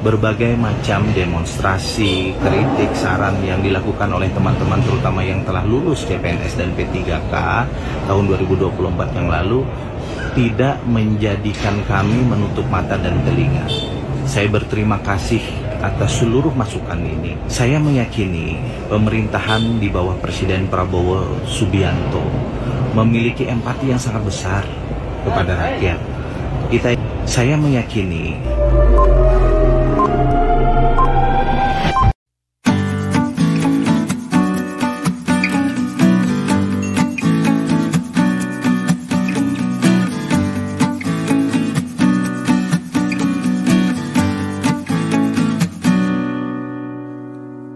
berbagai macam demonstrasi, kritik, saran yang dilakukan oleh teman-teman terutama yang telah lulus CPNS dan P3K tahun 2024 yang lalu tidak menjadikan kami menutup mata dan telinga. Saya berterima kasih atas seluruh masukan ini. Saya meyakini pemerintahan di bawah Presiden Prabowo Subianto memiliki empati yang sangat besar kepada rakyat. Saya meyakini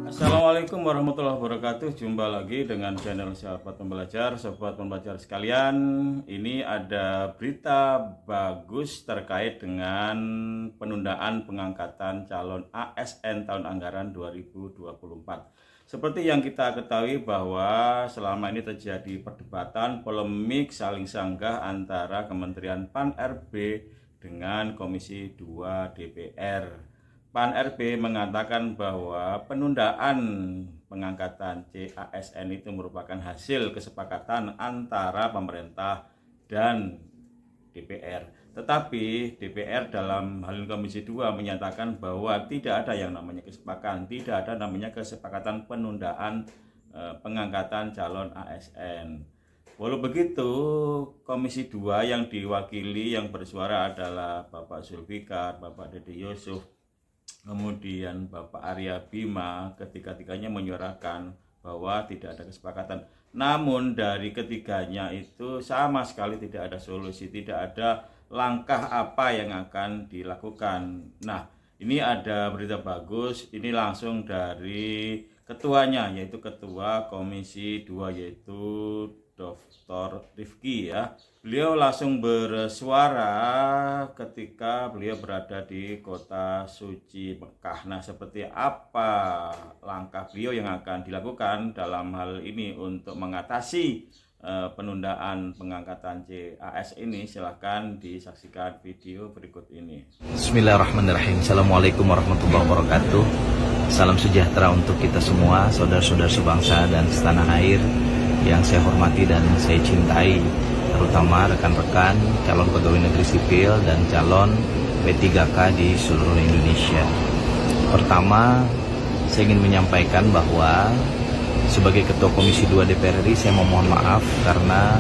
Assalamualaikum warahmatullahi wabarakatuh. Jumpa lagi dengan channel Sahabat Pembelajar. Sobat pembelajar sekalian, ini ada berita bagus terkait dengan penundaan pengangkatan calon ASN tahun anggaran 2024. Seperti yang kita ketahui bahwa selama ini terjadi perdebatan, polemik, saling sanggah antara Kementerian Pan-RB dengan Komisi 2 DPR. Pan-RB mengatakan bahwa penundaan pengangkatan CASN itu merupakan hasil kesepakatan antara pemerintah dan DPR. Tetapi DPR dalam hal ini Komisi 2 menyatakan bahwa tidak ada yang namanya kesepakatan, tidak ada namanya kesepakatan penundaan pengangkatan calon ASN. Walau begitu, Komisi 2 yang diwakili, yang bersuara adalah Bapak Zulfikar, Bapak Dede Yusuf, kemudian Bapak Arya Bima, ketiga-tiganya menyuarakan bahwa tidak ada kesepakatan. Namun dari ketiganya itu sama sekali tidak ada solusi, tidak ada langkah apa yang akan dilakukan. Nah, ini ada berita bagus, ini langsung dari ketuanya, yaitu Ketua Komisi 2, yaitu Dr. Rifki ya. Beliau langsung bersuara ketika beliau berada di kota suci Mekah. Nah, seperti apa langkah beliau yang akan dilakukan dalam hal ini untuk mengatasi penundaan pengangkatan CAS ini? Silahkan disaksikan video berikut ini. Bismillahirrahmanirrahim. Assalamualaikum warahmatullahi wabarakatuh. Salam sejahtera untuk kita semua, saudara-saudara sebangsa dan setanah air yang saya hormati dan saya cintai, terutama rekan-rekan calon pegawai negeri sipil dan calon P3K di seluruh Indonesia. Pertama, saya ingin menyampaikan bahwa sebagai Ketua Komisi 2 DPR RI, saya memohon maaf karena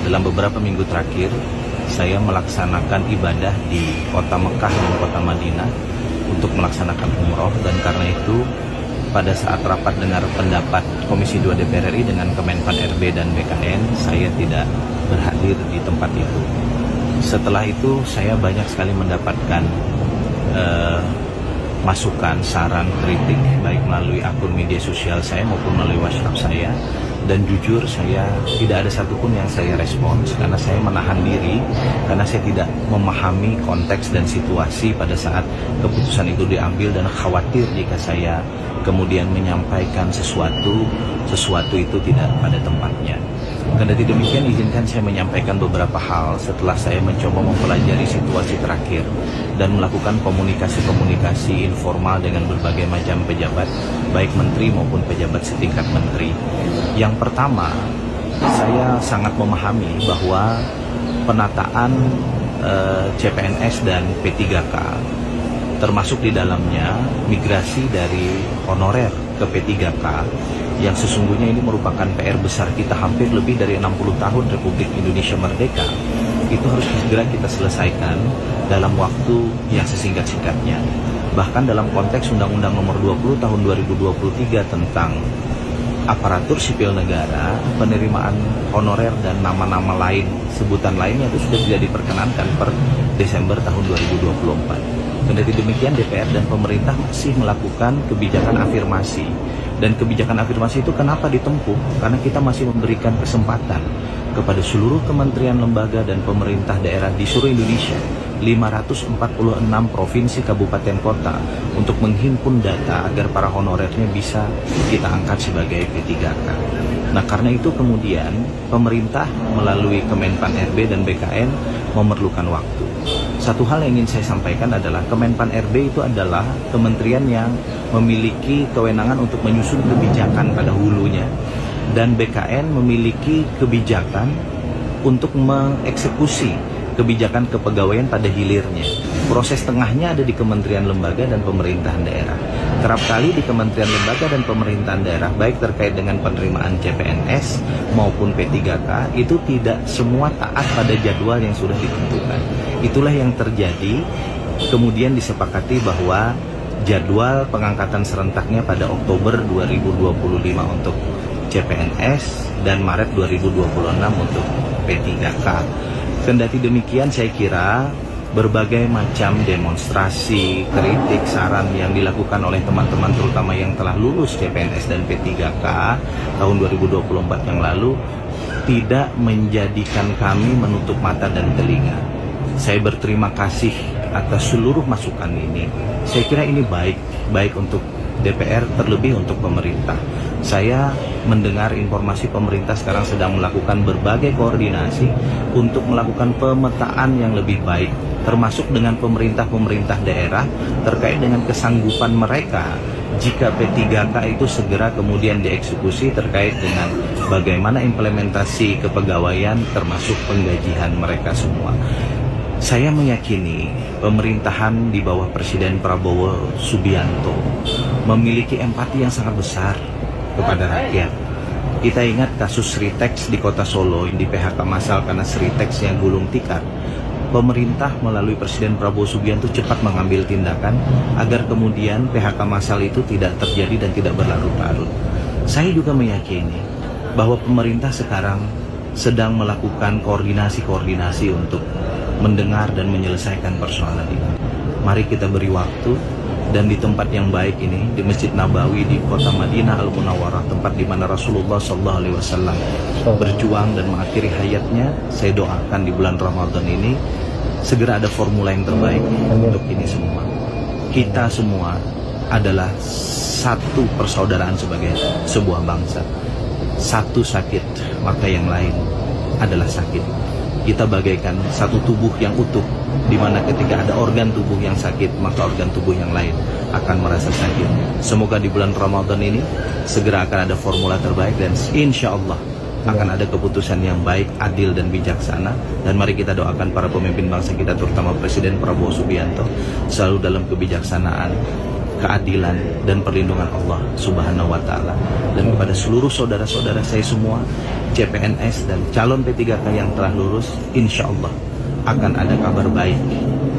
dalam beberapa minggu terakhir saya melaksanakan ibadah di kota Mekah dan kota Madinah untuk melaksanakan umroh, dan karena itu pada saat rapat dengar pendapat Komisi 2 DPR RI dengan Kemenpan RB dan BKN, saya tidak berhadir di tempat itu. Setelah itu saya banyak sekali mendapatkan masukan, saran, kritik, baik melalui akun media sosial saya maupun melalui WhatsApp saya. Dan jujur saya tidak ada satupun yang saya respons karena saya menahan diri, karena saya tidak memahami konteks dan situasi pada saat keputusan itu diambil, dan khawatir jika saya kemudian menyampaikan sesuatu itu tidak pada tempatnya. Karena demikian, izinkan saya menyampaikan beberapa hal setelah saya mencoba mempelajari situasi terakhir dan melakukan komunikasi informal dengan berbagai macam pejabat, baik menteri maupun pejabat setingkat menteri. Yang pertama, saya sangat memahami bahwa penataan CPNS dan P3K, termasuk di dalamnya migrasi dari honorer ke P3K, yang sesungguhnya ini merupakan PR besar kita hampir lebih dari 60 tahun Republik Indonesia merdeka, itu harus segera kita selesaikan dalam waktu yang sesingkat-singkatnya. Bahkan dalam konteks Undang-Undang Nomor 20 Tahun 2023 tentang aparatur sipil negara, penerimaan honorer dan nama-nama lain, sebutan lainnya itu sudah tidak diperkenankan per Desember tahun 2024. Kendati demikian, DPR dan pemerintah masih melakukan kebijakan afirmasi. Dan kebijakan afirmasi itu kenapa ditempuh? Karena kita masih memberikan kesempatan kepada seluruh kementerian, lembaga, dan pemerintah daerah di seluruh Indonesia, 546 provinsi, kabupaten, kota, untuk menghimpun data agar para honorernya bisa kita angkat sebagai P3K. Nah, karena itu kemudian pemerintah melalui Kemenpan RB dan BKN memerlukan waktu. Satu hal yang ingin saya sampaikan adalah Kemenpan RB itu adalah kementerian yang memiliki kewenangan untuk menyusun kebijakan pada hulunya, dan BKN memiliki kebijakan untuk mengeksekusi kebijakan kepegawaian pada hilirnya. Proses tengahnya ada di kementerian lembaga dan pemerintahan daerah. Kerap kali di kementerian lembaga dan pemerintahan daerah, baik terkait dengan penerimaan CPNS maupun P3K, itu tidak semua taat pada jadwal yang sudah ditentukan. Itulah yang terjadi, kemudian disepakati bahwa jadwal pengangkatan serentaknya pada Oktober 2025 untuk CPNS dan Maret 2026 untuk P3K. Kendati demikian, saya kira berbagai macam demonstrasi, kritik, saran yang dilakukan oleh teman-teman terutama yang telah lulus CPNS dan P3K tahun 2024 yang lalu tidak menjadikan kami menutup mata dan telinga. Saya berterima kasih atas seluruh masukan ini. Saya kira ini baik untuk DPR, terlebih untuk pemerintah. Saya mendengar informasi pemerintah sekarang sedang melakukan berbagai koordinasi untuk melakukan pemetaan yang lebih baik, termasuk dengan pemerintah-pemerintah daerah terkait dengan kesanggupan mereka jika P3K itu segera kemudian dieksekusi terkait dengan bagaimana implementasi kepegawaian termasuk penggajian mereka semua. Saya meyakini pemerintahan di bawah Presiden Prabowo Subianto memiliki empati yang sangat besar kepada rakyat. Kita ingat kasus Sritex di kota Solo yang di PHK massal karena Sritex yang gulung tikar. Pemerintah melalui Presiden Prabowo Subianto cepat mengambil tindakan agar kemudian PHK massal itu tidak terjadi dan tidak berlarut-larut. Saya juga meyakini bahwa pemerintah sekarang sedang melakukan koordinasi untuk mendengar dan menyelesaikan persoalan ini. Mari kita beri waktu, dan di tempat yang baik ini, di Masjid Nabawi di kota Madinah Al-Munawwarah, tempat di mana Rasulullah SAW berjuang dan mengakhiri hayatnya, saya doakan di bulan Ramadan ini segera ada formula yang terbaik untuk ini semua. Kita semua adalah satu persaudaraan sebagai sebuah bangsa. Satu sakit, maka yang lain adalah sakit. Kita bagaikan satu tubuh yang utuh, di mana ketika ada organ tubuh yang sakit, maka organ tubuh yang lain akan merasa sakit. Semoga di bulan Ramadan ini segera akan ada formula terbaik, dan insya Allah akan ada keputusan yang baik, adil, dan bijaksana. Dan mari kita doakan para pemimpin bangsa kita, terutama Presiden Prabowo Subianto, selalu dalam kebijaksanaan, keadilan, dan perlindungan Allah Subhanahu wa Ta'ala. Dan kepada seluruh saudara-saudara saya semua, CPNS dan calon P3K yang telah lulus, insya Allah akan ada kabar baik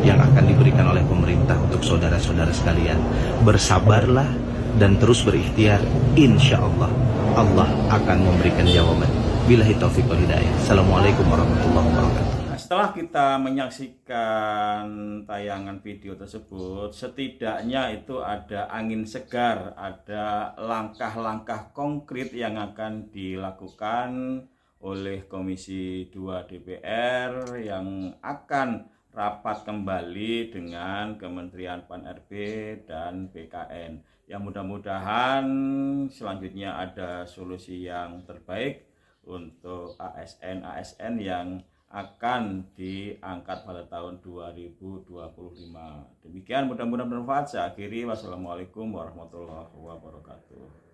yang akan diberikan oleh pemerintah untuk saudara-saudara sekalian. Bersabarlah dan terus berikhtiar, insya Allah Allah akan memberikan jawaban. Billahi taufiq wal hidayah. Assalamualaikum warahmatullahi wabarakatuh. Setelah kita menyaksikan tayangan video tersebut, setidaknya itu ada angin segar, ada langkah-langkah konkret yang akan dilakukan oleh Komisi 2 DPR yang akan rapat kembali dengan Kementerian Pan-RB dan BKN. Yang mudah-mudahan selanjutnya ada solusi yang terbaik untuk ASN yang akan diangkat pada tahun 2025. Demikian, mudah-mudahan bermanfaat. Saya akhiri, wassalamualaikum warahmatullahi wabarakatuh.